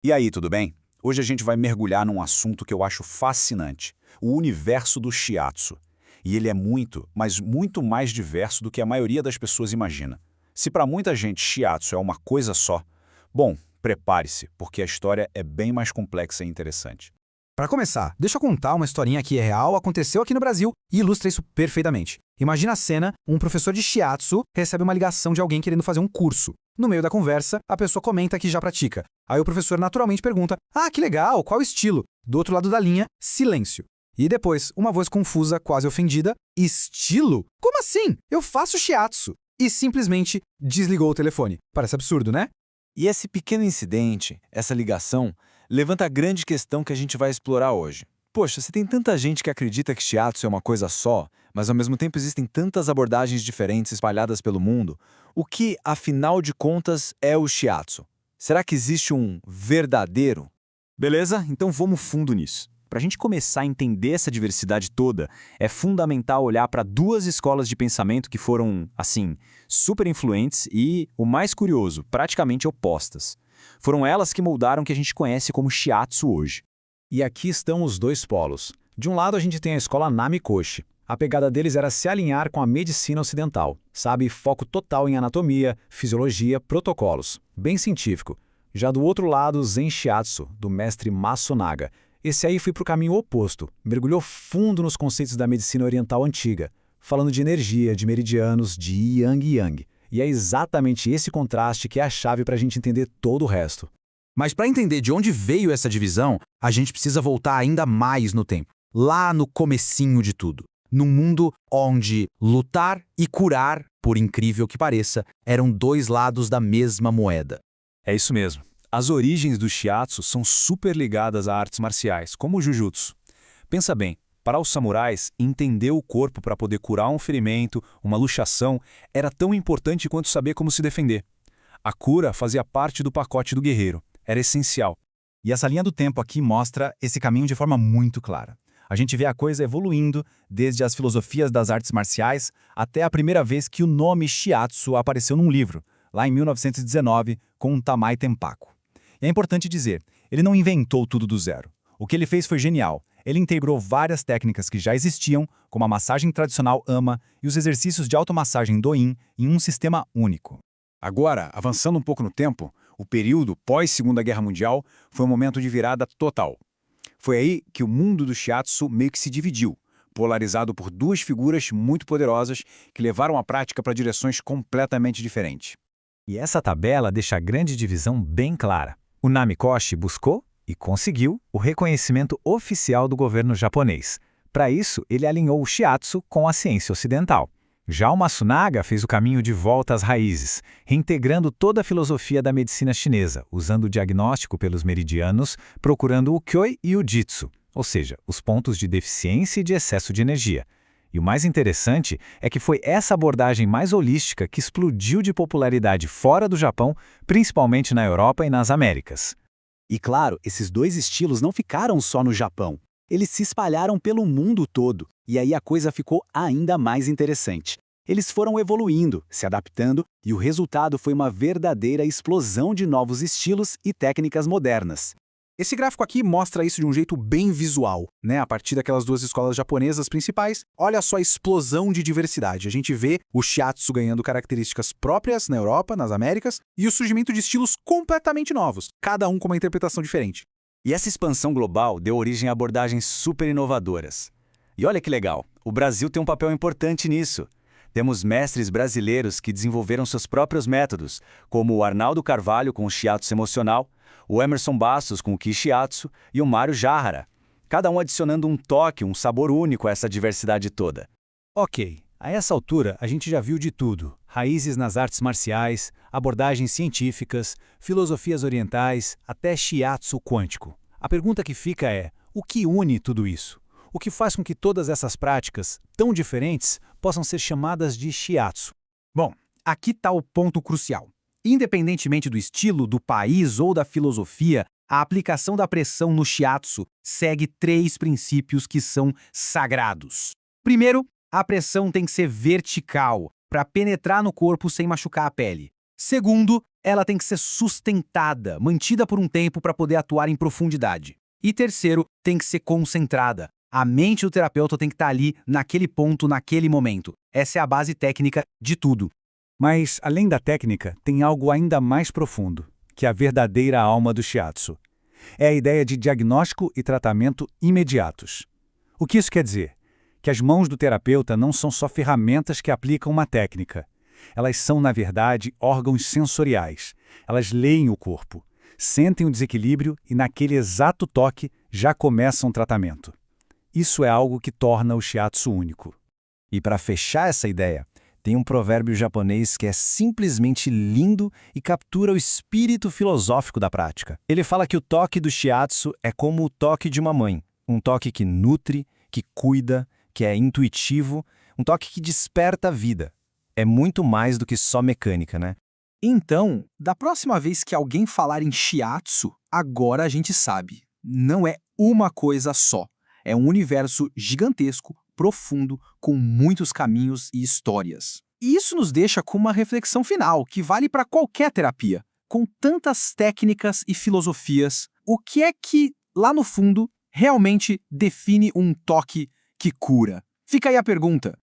E aí, tudo bem? Hoje a gente vai mergulhar num assunto que eu acho fascinante, o universo do shiatsu. E ele é muito, mas muito mais diverso do que a maioria das pessoas imagina. Se para muita gente shiatsu é uma coisa só, bom, prepare-se, porque a história é bem mais complexa e interessante. Para começar, deixa eu contar uma historinha que é real, aconteceu aqui no Brasil e ilustra isso perfeitamente. Imagina a cena, um professor de shiatsu recebe uma ligação de alguém querendo fazer um curso. No meio da conversa, a pessoa comenta que já pratica. Aí o professor naturalmente pergunta: "Ah, que legal, qual estilo?" Do outro lado da linha, silêncio. E depois, uma voz confusa, quase ofendida: "Estilo? Como assim? Eu faço shiatsu." E simplesmente desligou o telefone. Parece absurdo, né? E esse pequeno incidente, essa ligação, levanta a grande questão que a gente vai explorar hoje. Poxa, se tem tanta gente que acredita que shiatsu é uma coisa só, mas ao mesmo tempo existem tantas abordagens diferentes espalhadas pelo mundo, o que, afinal de contas, é o shiatsu? Será que existe um verdadeiro? Beleza? Então vamos fundo nisso. Para a gente começar a entender essa diversidade toda, é fundamental olhar para duas escolas de pensamento que foram, assim, super influentes e, o mais curioso, praticamente opostas. Foram elas que moldaram o que a gente conhece como shiatsu hoje. E aqui estão os dois polos. De um lado a gente tem a escola Namikoshi. A pegada deles era se alinhar com a medicina ocidental, sabe? Foco total em anatomia, fisiologia, protocolos. Bem científico. Já do outro lado, Zen Shiatsu, do mestre Masunaga. Esse aí foi para o caminho oposto, mergulhou fundo nos conceitos da medicina oriental antiga, falando de energia, de meridianos, de Yang e Yang. E é exatamente esse contraste que é a chave para a gente entender todo o resto. Mas para entender de onde veio essa divisão, a gente precisa voltar ainda mais no tempo. Lá no comecinho de tudo. Num mundo onde lutar e curar, por incrível que pareça, eram dois lados da mesma moeda. É isso mesmo. As origens do shiatsu são super ligadas a artes marciais, como o jujutsu. Pensa bem, para os samurais, entender o corpo para poder curar um ferimento, uma luxação, era tão importante quanto saber como se defender. A cura fazia parte do pacote do guerreiro, era essencial. E essa linha do tempo aqui mostra esse caminho de forma muito clara. A gente vê a coisa evoluindo desde as filosofias das artes marciais até a primeira vez que o nome shiatsu apareceu num livro, lá em 1919, com Tamai Tempaku. E é importante dizer, ele não inventou tudo do zero. O que ele fez foi genial. Ele integrou várias técnicas que já existiam, como a massagem tradicional Ama e os exercícios de automassagem Do-In, em um sistema único. Agora, avançando um pouco no tempo, o período pós-Segunda Guerra Mundial foi um momento de virada total. Foi aí que o mundo do shiatsu meio que se dividiu, polarizado por duas figuras muito poderosas que levaram a prática para direções completamente diferentes. E essa tabela deixa a grande divisão bem clara. O Namikoshi buscou, e conseguiu, o reconhecimento oficial do governo japonês. Para isso, ele alinhou o shiatsu com a ciência ocidental. Já o Masunaga fez o caminho de volta às raízes, reintegrando toda a filosofia da medicina chinesa, usando o diagnóstico pelos meridianos, procurando o Kyoi e o Jitsu, ou seja, os pontos de deficiência e de excesso de energia. E o mais interessante é que foi essa abordagem mais holística que explodiu de popularidade fora do Japão, principalmente na Europa e nas Américas. E claro, esses dois estilos não ficaram só no Japão. Eles se espalharam pelo mundo todo, e aí a coisa ficou ainda mais interessante. Eles foram evoluindo, se adaptando, e o resultado foi uma verdadeira explosão de novos estilos e técnicas modernas. Esse gráfico aqui mostra isso de um jeito bem visual, né? A partir daquelas duas escolas japonesas principais, olha só a explosão de diversidade. A gente vê o shiatsu ganhando características próprias na Europa, nas Américas, e o surgimento de estilos completamente novos, cada um com uma interpretação diferente. E essa expansão global deu origem a abordagens super inovadoras. E olha que legal, o Brasil tem um papel importante nisso. Temos mestres brasileiros que desenvolveram seus próprios métodos, como o Arnaldo Carvalho com o shiatsu emocional, o Emerson Bastos com o Kishiatsu e o Mário Jahara, cada um adicionando um toque, um sabor único a essa diversidade toda. Ok, a essa altura a gente já viu de tudo. Raízes nas artes marciais, abordagens científicas, filosofias orientais, até shiatsu quântico. A pergunta que fica é, o que une tudo isso? O que faz com que todas essas práticas, tão diferentes, possam ser chamadas de shiatsu? Bom, aqui está o ponto crucial. Independentemente do estilo, do país ou da filosofia, a aplicação da pressão no shiatsu segue 3 princípios que são sagrados. Primeiro, a pressão tem que ser vertical, para penetrar no corpo sem machucar a pele. Segundo, ela tem que ser sustentada, mantida por um tempo para poder atuar em profundidade. E terceiro, tem que ser concentrada. A mente do terapeuta tem que estar ali, naquele ponto, naquele momento. Essa é a base técnica de tudo. Mas, além da técnica, tem algo ainda mais profundo, que é a verdadeira alma do shiatsu. É a ideia de diagnóstico e tratamento imediatos. O que isso quer dizer? Que as mãos do terapeuta não são só ferramentas que aplicam uma técnica. Elas são, na verdade, órgãos sensoriais. Elas leem o corpo, sentem o desequilíbrio e, naquele exato toque, já começam um tratamento. Isso é algo que torna o shiatsu único. E para fechar essa ideia, tem um provérbio japonês que é simplesmente lindo e captura o espírito filosófico da prática. Ele fala que o toque do shiatsu é como o toque de uma mãe, um toque que nutre, que cuida, que é intuitivo, um toque que desperta a vida. É muito mais do que só mecânica, né? Então, da próxima vez que alguém falar em shiatsu, agora a gente sabe. Não é uma coisa só. É um universo gigantesco, profundo, com muitos caminhos e histórias. E isso nos deixa com uma reflexão final, que vale para qualquer terapia. Com tantas técnicas e filosofias, o que é que, lá no fundo, realmente define um toque que cura? Fica aí a pergunta.